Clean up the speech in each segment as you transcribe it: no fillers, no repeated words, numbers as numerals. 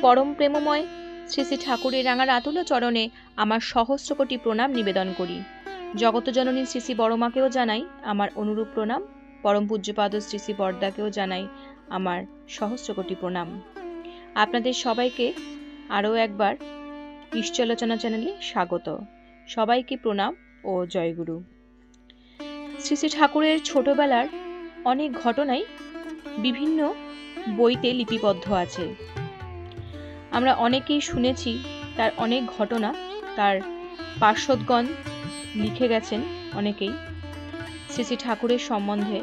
পরম প্রেমময় শ্রী শ্রী ঠাকুরের রাঙা আতুল চরণে আমার সহস্র কোটি প্রণাম নিবেদন করি। জগতজননী শ্রী শ্রী বড়মাকেও জানাই আমার অনুরূপ প্রণাম। পরম পূজ্যপাদ শ্রী শ্রী বরদাকেও জানাই আমার সহস্র কোটি প্রণাম। আপনাদের সবাইকে আরও একবার ঈশ্বরালোচনা চ্যানেলে স্বাগত। সবাইকে প্রণাম ও জয়গুরু। শ্রী শ্রী ঠাকুরের ছোটবেলার অনেক ঘটনাই বিভিন্ন বইতে লিপিবদ্ধ আছে। আমরা অনেকেই শুনেছি তার অনেক ঘটনা, তার পার্শ্বদগণ লিখে গেছেন অনেকেই শ্রী শ্রী ঠাকুরের সম্বন্ধে।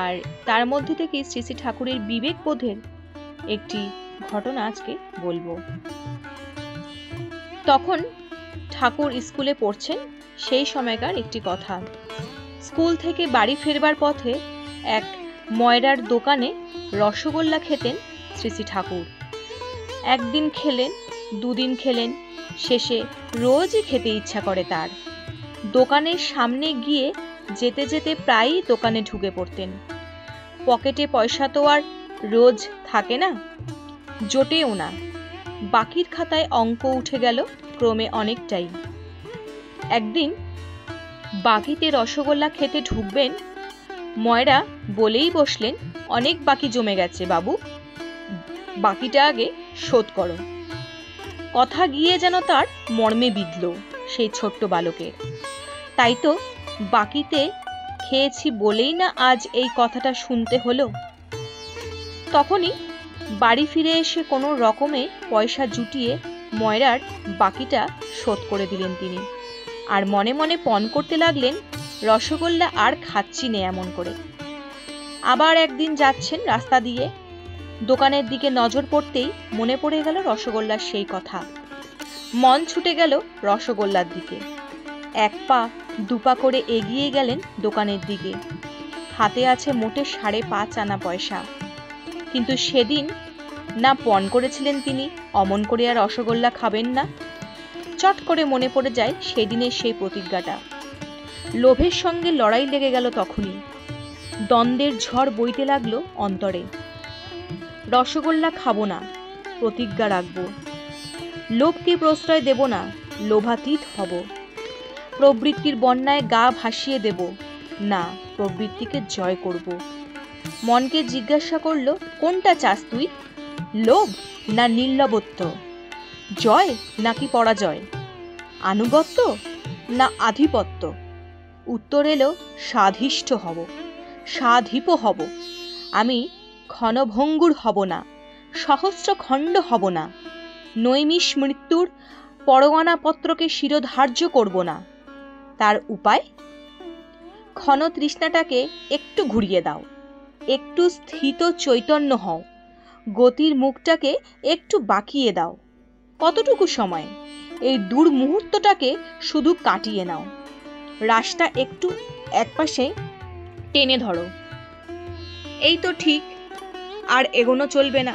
আর তার মধ্যে থেকে শ্রী শ্রী ঠাকুরের বিবেকবোধের একটি ঘটনা আজকে বলবো। তখন ঠাকুর স্কুলে পড়ছেন, সেই সময়কার একটি কথা। স্কুল থেকে বাড়ি ফেরবার পথে এক ময়রার দোকানে রসগোল্লা খেতেন শ্রী শ্রী ঠাকুর। একদিন খেলেন, দুদিন খেলেন, শেষে রোজই খেতে ইচ্ছা করে তার। দোকানের সামনে গিয়ে যেতে যেতে প্রায়ই দোকানে ঢুকে পড়তেন। পকেটে পয়সা তো আর রোজ থাকে না, জোটেও না। বাকির খাতায় অঙ্ক উঠে গেল ক্রমে অনেকটাই। একদিন বাকিতে রসগোল্লা খেতে ঢুকবেন, ময়রা বলেই বসলেন, অনেক বাকি জমে গেছে বাবু, বাকিটা আগে শোধ করো। কথা গিয়ে যেন তার মর্মে বিঁধল সেই ছোট্ট বালকের। তাই তো বাকিতে খেয়েছি বলেই না আজ এই কথাটা শুনতে হলো। তখনই বাড়ি ফিরে এসে কোনো রকমে পয়সা জুটিয়ে ময়রার বাকিটা শোধ করে দিলেন তিনি। আর মনে মনে পণ করতে লাগলেন, রসগোল্লা আর খাচ্ছি নে এমন করে। আবার একদিন যাচ্ছেন রাস্তা দিয়ে, দোকানের দিকে নজর পড়তেই মনে পড়ে গেল রসগোল্লার সেই কথা। মন ছুটে গেল রসগোল্লার দিকে। এক পা দুপা করে এগিয়ে গেলেন দোকানের দিকে। হাতে আছে মোটে 5.5 আনা পয়সা। কিন্তু সেদিন না পণ করেছিলেন তিনি অমন করে আর রসগোল্লা খাবেন না। চট করে মনে পড়ে যায় সেদিনের সেই প্রতিজ্ঞাটা। লোভের সঙ্গে লড়াই লেগে গেল তখনই। দ্বন্দ্বের ঝড় বইতে লাগলো অন্তরে। রসগোল্লা খাবো না, প্রতিজ্ঞা রাখবো। লোভকে প্রশ্রয় দেব না, লোভাতীত হব। প্রবৃত্তির বন্যায় গা ভাসিয়ে দেব না, প্রবৃত্তিকে জয় করব। মনকে জিজ্ঞাসা করলো, কোনটা চাস তুই? লোভ না নির্লবত্ব? জয় নাকি পরাজয়? আনুগত্য না আধিপত্য? উত্তর এলো, সাধিষ্ঠ হব, সাধিপ হব। আমি ক্ষণভঙ্গুর হব না, সহস্র খণ্ড হব না। নৈমিষ মৃত্যুর পরগনা পত্রকে শিরোধার্য করব না। তার উপায়? ক্ষণ তৃষ্ণাটাকে একটু ঘুরিয়ে দাও, একটু স্থিত চৈতন্য হও, গতির মুখটাকে একটু বাঁকিয়ে দাও। কতটুকু সময়? এই দূর মুহূর্তটাকে শুধু কাটিয়ে নাও। রাশটা একটু একপাশে টেনে ধরো। এই তো ঠিক, আর এগোনো চলবে না।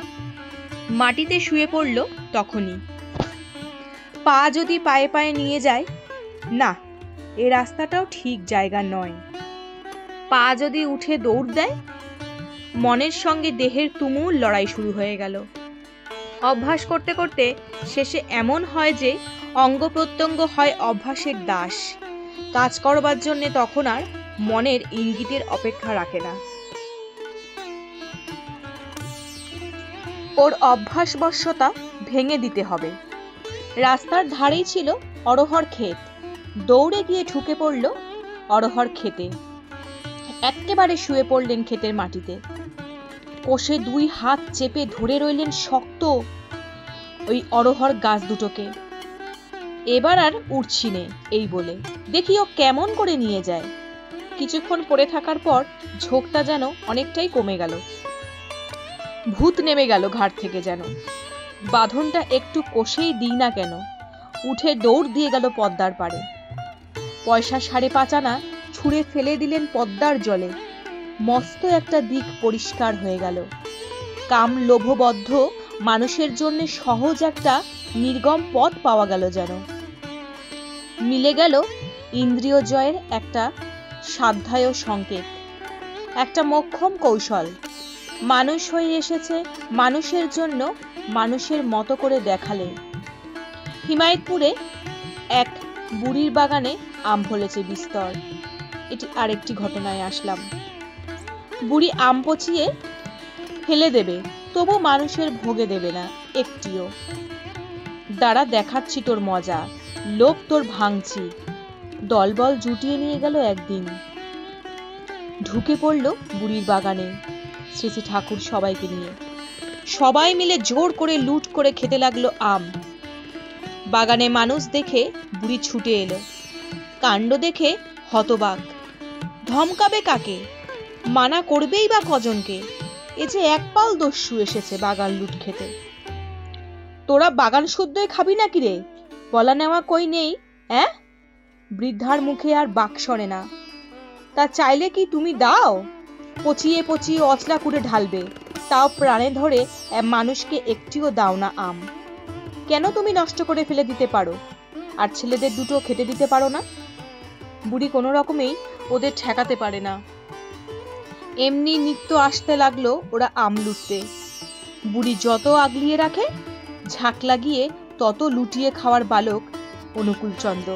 মাটিতে শুয়ে পড়ল তখনই। পা যদি পায়ে পায়ে নিয়ে যায়, না, এ রাস্তাটাও ঠিক জায়গা নয়। পা যদি উঠে দৌড় দেয়, মনের সঙ্গে দেহের তুমুল লড়াই শুরু হয়ে গেল। অভ্যাস করতে করতে শেষে এমন হয় যে অঙ্গ প্রত্যঙ্গ হয় অভ্যাসের দাস। কাজ করবার জন্যে তখন আর মনের ইঙ্গিতের অপেক্ষা রাখে না। ওর অভ্যাসবশতা ভেঙে দিতে হবে। রাস্তার ধারেই ছিল অরহর ক্ষেত। দৌড়ে গিয়ে ঢুকে পড়ল অরহর ক্ষেতে। এক্কেবারে শুয়ে পড়লেন ক্ষেতের মাটিতে। কষে 2 হাত চেপে ধরে রইলেন শক্ত ওই অরহর গাছ দুটোকে। এবার আর উঠছি নে এই বলে, দেখি ও কেমন করে নিয়ে যায়। কিছুক্ষণ পড়ে থাকার পর ঝোঁকটা যেন অনেকটাই কমে গেল। ভূত নেমে গেল ঘাট থেকে যেন। বাঁধনটা একটু কষেই দিই না কেন, উঠে দৌড় দিয়ে গেল পদ্মার পাড়ে। পয়সা 5.5 আনা ছুঁড়ে ফেলে দিলেন পদ্মার জলে। মস্ত একটা দিক পরিষ্কার হয়ে গেল। কাম লোভবদ্ধ মানুষের জন্য সহজ একটা নির্গম পথ পাওয়া গেল যেন। মিলে গেল ইন্দ্রিয় জয়ের একটা সাধ্যায় সংকেত, একটা মোক্ষম কৌশল। মানুষ হয়ে এসেছে মানুষের জন্য, মানুষের মতো করে দেখালে। হিমায়তপুরে এক বুড়ির বাগানে আম ফলেছে বিস্তর। এটি আরেকটি ঘটনায় আসলাম। বুড়ি আম পচিয়ে ফেলে দেবে, তবু মানুষের ভোগে দেবে না একটিও। দাঁড়া দেখাচ্ছি তোর মজা, লোক তোর ভাঙছি। দলবল জুটিয়ে নিয়ে গেল একদিন। ঢুকে পড়ল বুড়ির বাগানে শ্রী শ্রী ঠাকুর সবাইকে নিয়ে। সবাই মিলে জোর করে লুট করে খেতে লাগলো আম। বাগানে মানুষ দেখে বুড়ি ছুটে এলো। কাণ্ড দেখে হতবাক। ধমকাবে কাকে, মানা করবেই বা কজনকে? এ যে এক পাল দস্যু এসেছে বাগান লুট খেতে। তোরা বাগান শুদ্ধই খাবি নাকি রে? বলা নেওয়া কই নেই? বৃদ্ধার মুখে আর বাক সরে না। তা চাইলে কি তুমি দাও? পচিয়ে পচিয়ে অচলা করে ঢালবে, তাও প্রাণে ধরে মানুষকে একটিও দাও না আম। কেন তুমি নষ্ট করে ফেলে দিতে পারো, আর ছেলেদের দুটো খেতে দিতে পারো না? বুড়ি কোনো রকমেই ওদের ঠেকাতে পারে না। এমনি নিত্য আসতে লাগলো ওরা আম লুটতে। বুড়ি যত আগলিয়ে রাখে, ঝাঁক লাগিয়ে তত লুটিয়ে খাওয়ার বালক অনুকূলচন্দ্র।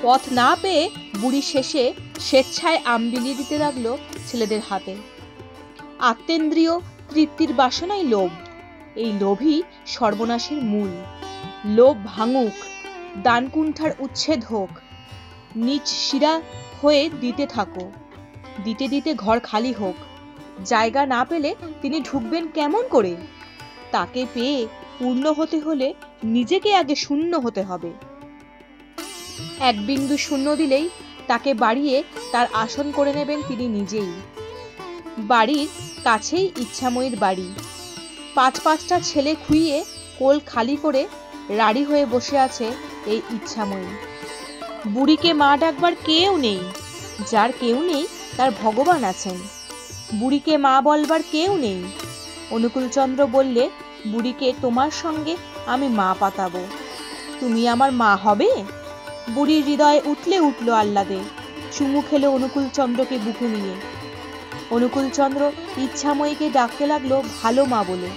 পথ না পেয়ে বুড়ি শেষে স্বেচ্ছায় আম বিলিয়ে দিতে লাগলো ছেলেদের হাতে। আত্মেন্দ্রিয় তৃপ্তির বাসনাই লোভ। এই লোভই সর্বনাশের মূল। লোভ ভাঙুক, দানকুণ্ঠার উচ্ছেদ হোক। নিজ শিরা হয়ে দিতে থাকো, দিতে দিতে ঘর খালি হোক। জায়গা না পেলে তিনি ঢুকবেন কেমন করে? তাকে পেয়ে পূর্ণ হতে হলে নিজেকে আগে শূন্য হতে হবে। এক বিন্দু শূন্য দিলেই তাকে বাড়িয়ে তার আসন করে নেবেন তিনি নিজেই। বাড়ির কাছেই ইচ্ছাময়ীর বাড়ি। পাঁচটা ছেলে খুইয়ে কোল খালি করে রাড়ি হয়ে বসে আছে এই ইচ্ছাময়ী। বুড়িকে মা ডাকবার কেউ নেই। যার কেউ নেই তার ভগবান আছেন। বুড়িকে মা বলবার কেউ নেই। অনুকূলচন্দ্র বললে, বুড়িকে তোমার সঙ্গে আমি মা পাতাবো, তুমি আমার মা হবে? বুড়ির হৃদয়ে উঠলে উঠল আহ্লাদে। চুমু খেলো অনুকূলচন্দ্রকে বুকে নিয়ে। অনুকূলচন্দ্র ইচ্ছাময়ীকে ডাকতে লাগলো ভালো মা বলে।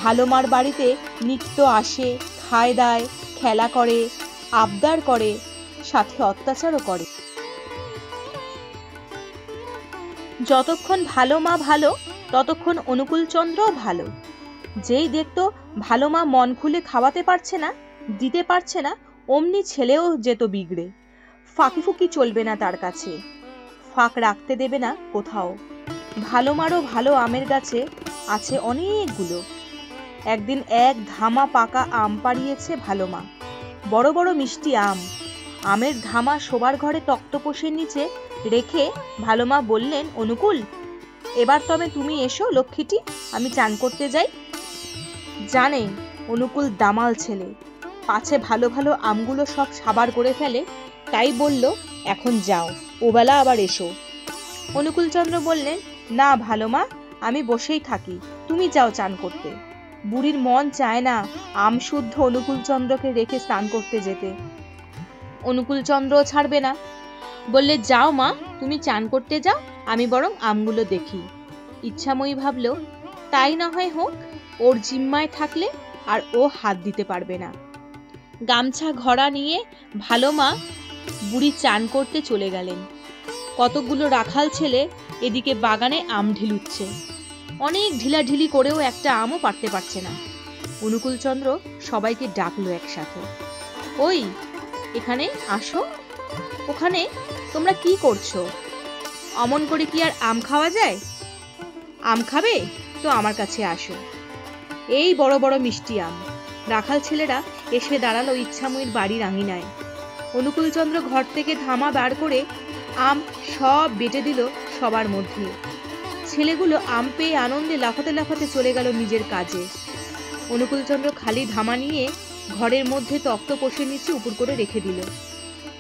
ভালো মার বাড়িতে নিত্য আসে, খায় দায়, খেলা করে, আবদার করে, সাথে অত্যাচারও করে। যতক্ষণ ভালো মা ভালো, ততক্ষণ অনুকূলচন্দ্রও ভালো। যেই দেখতো ভালো মা মন খুলে খাওয়াতে পারছে না, দিতে পারছে না, অমনি ছেলেও যেত বিগড়ে। ফাঁকি ফুকি চলবে না তার কাছে, ফাঁক রাখতে দেবে না কোথাও। ভালো মারও ভালো আমের গাছে আছে অনেকগুলো। একদিন এক ধামা পাকা আম পাড়িয়েছে ভালো মা, বড় বড় মিষ্টি আম। আমের ধামা শোবার ঘরে তক্তপোষের নিচে রেখে ভালো মা বললেন, অনুকূল, এবার তবে তুমি এসো লক্ষ্মীটি, আমি চান করতে যাই। জানে অনুকূল দামাল ছেলে, পাছে ভালো ভালো আমগুলো সব সাবার করে ফেলে, তাই বলল, এখন যাও, ওবেলা আবার এসো। অনুকূলচন্দ্র বললেন, না ভালো মা, আমি বসেই থাকি, তুমি যাও চান করতে। বুড়ির মন চায় না আম শুদ্ধ অনুকূলচন্দ্রকে রেখে স্নান করতে যেতে। অনুকূলচন্দ্র ছাড়বে না, বললে, যাও মা, তুমি চান করতে যাও, আমি বরং আমগুলো দেখি। ইচ্ছাময়ী ভাবল, তাই না হয় হোক, ওর জিম্মায় থাকলে আর ও হাত দিতে পারবে না। গামছা ঘড়া নিয়ে ভালো মা বুড়ি চান করতে চলে গেলেন। কতগুলো রাখাল ছেলে এদিকে বাগানে আম ঢিলুচ্ছে। অনেক ঢিলাঢিলি করেও একটা আমও পারতে পারছে না। অনুকূলচন্দ্র সবাইকে ডাকলো একসাথে, ওই এখানে আসো। ওখানে তোমরা কি করছো? অমন করে কি আর আম খাওয়া যায়? আম খাবে তো আমার কাছে আসো। এই বড় বড় মিষ্টি আম। রাখাল ছেলেরা এসে দাঁড়ালো ইচ্ছাময়ীর বাড়ির আঙিনায়। অনুকূলচন্দ্র ঘর থেকে ধামা বার করে আম সব বেটে দিল সবার মধ্যে। ছেলেগুলো আম পেয়ে আনন্দে লাফাতে লাফাতে চলে গেল নিজের কাজে। অনুকূলচন্দ্র খালি ধামা নিয়ে ঘরের মধ্যে তক্তপোষের নিচে উপুর করে রেখে দিল,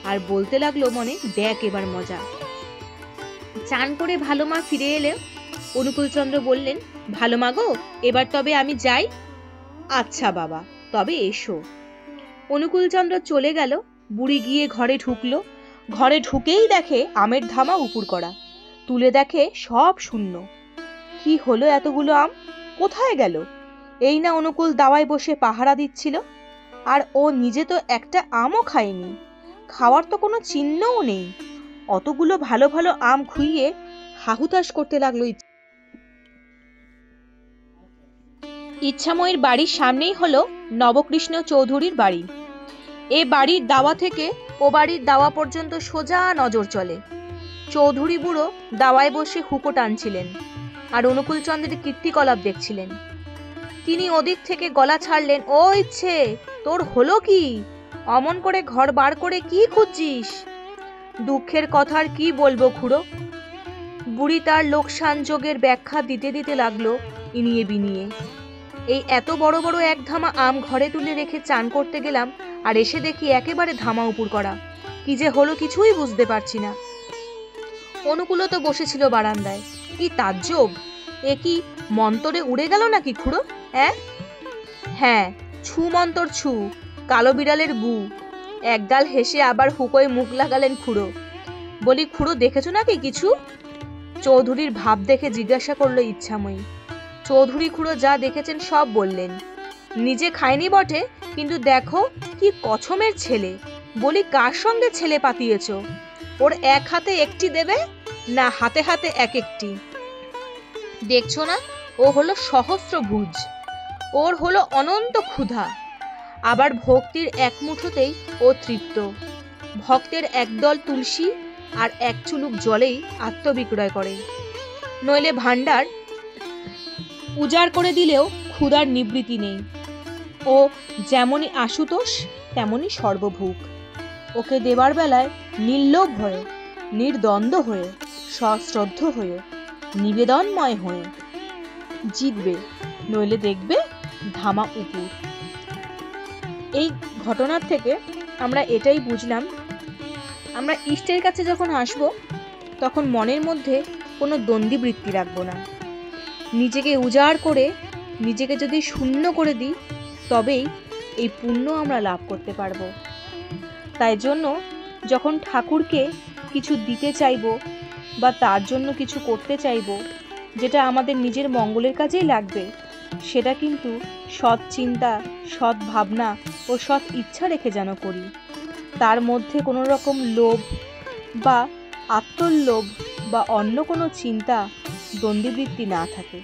আর বলতে লাগলো মনে, দেখ এবার মজা। চান করে ভালো মা ফিরে এলে অনুকূলচন্দ্র বললেন, ভালো মা গো, এবার তবে আমি যাই। আচ্ছা বাবা, তবে এসো। অনুকূলচন্দ্র চলে গেল। বুড়ি গিয়ে ঘরে ঢুকলো। ঘরে ঢুকেই দেখে আমের ধামা উপুর করা, তুলে দেখে সব শূন্য। কি কি হলো এতগুলো আম? কোথায় গেল? এই না অনুকূল দাওয়ায় বসে পাহারা দিচ্ছিল, আর ও নিজে তো একটা আমও খায়নি। খাওয়ার তো কোনো চিহ্নও নেই। অতগুলো ভালো ভালো আম খুইয়ে হাহুতাশ করতে লাগলো। ইচ্ছাময়ীর বাড়ির সামনেই হলো নবকৃষ্ণ চৌধুরীর বাড়ি। এ বাড়ির দাওয়া থেকে ও বাড়ির দাওয়া পর্যন্ত সোজা নজর চলে। চৌধুরী বুড়ো দাওয়ায় বসে হুকো টানছিলেন আর অনুকূলচন্দ্রের কীর্তিকলাপ দেখছিলেন। তিনি ওদিক থেকে গলা ছাড়লেন, ও ইচ্ছে, তোর হলো কি? অমন করে ঘর বার করে কি খুঁজছিস? দুঃখের কথার কি বলবো খুড়ো। বুড়ি তার লোকসান যোগের ব্যাখ্যা দিতে দিতে লাগলো ইনিয়ে বিনিয়ে। এই এত বড় বড় এক ধামা আম ঘরে তুলে রেখে চান করতে গেলাম, আর এসে দেখি একেবারে ধামা উপুর করা। কি যে হলো কিছুই বুঝতে পারছি না। অনুকূলও তো বসেছিল বারান্দায়। কি তাজ্জব! এ কি মন্তরে উড়ে গেল নাকি খুড়ো? হ্যাঁ, ছু মন্তর ছু, কালো বিড়ালের গু। একগাল হেসে আবার হুকোয় মুখ লাগালেন খুড়ো। বলি, খুড়ো দেখেছো নাকি কিছু? চৌধুরীর ভাব দেখে জিজ্ঞাসা করলো ইচ্ছাময়ী। চৌধুরী খুড়ো যা দেখেছেন সব বললেন। নিজে খায়নি বটে, কিন্তু দেখো কি কছমের ছেলে। বলি, কার সঙ্গে ছেলে পাতিয়েছ? ওর এক হাতে একটি দেবে, না হাতে হাতে এক একটি? দেখছো না, ও হলো সহস্রভুজ, ওর হলো অনন্ত ক্ষুধা। আবার ভক্তির এক মুঠোতেই ও তৃপ্ত। ভক্তের একদল তুলসী আর এক চুলুক জলেই আত্মবিক্রয় করে। নইলে ভাণ্ডার উজাড় করে দিলেও ক্ষুধার নিবৃত্তি নেই। ও যেমনই আশুতোষ তেমনই সর্বভুক। ওকে দেবার বেলায় নির্লোভ হয়ে, নির্দ্বন্দ্ব হয়ে, সশ্রদ্ধ হয়ে, নিবেদনময় হয়ে জিতবে, নইলে দেখবে ধামা উপুর। এই ঘটনার থেকে আমরা এটাই বুঝলাম, আমরা ইষ্টের কাছে যখন আসব তখন মনের মধ্যে কোনো দ্বন্দ্বীবৃত্তি রাখবো না। নিজেকে উজাড় করে, নিজেকে যদি শূন্য করে দিই, তবেই এই পুণ্য আমরা লাভ করতে পারবো। তাই জন্য যখন ঠাকুরকে কিছু দিতে চাইবো বা তার জন্য কিছু করতে চাইবো যেটা আমাদের নিজের মঙ্গলের কাজেই লাগবে, সেটা কিন্তু সৎ চিন্তা, সৎ ভাবনা ও সৎ ইচ্ছা রেখে যেন করি। তার মধ্যে কোনো রকম লোভ বা আত্মলোভ বা অন্য কোনো চিন্তা, দ্বন্দ্বীবৃত্তি না থাকে।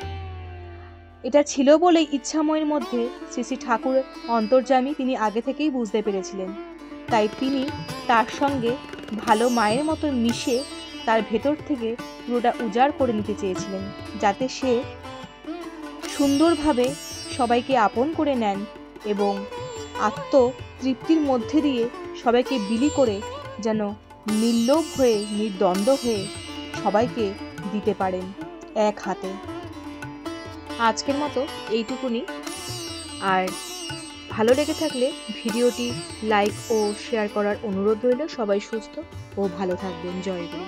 এটা ছিল বলেই ইচ্ছাময়ের মধ্যে শ্রী শ্রী ঠাকুর অন্তর্যামী, তিনি আগে থেকেই বুঝতে পেরেছিলেন। তাই তিনি তার সঙ্গে ভালো মায়ের মতো মিশে তার ভেতর থেকে পুরোটা উজাড় করে নিতে চেয়েছিলেন, যাতে সে সুন্দরভাবে সবাইকে আপন করে নেন এবং আত্মতৃপ্তির মধ্যে দিয়ে সবাইকে বিলি করে যেন নির্লোভ হয়ে, নির্দ্বন্দ্ব হয়ে সবাইকে দিতে পারেন এক হাতে। আজকের মতো এইটুকুনি। আর ভালো লেগে থাকলে ভিডিওটি লাইক ও শেয়ার করার অনুরোধ রইল। সবাই সুস্থ ও ভালো থাকবেন। জয় গুরু।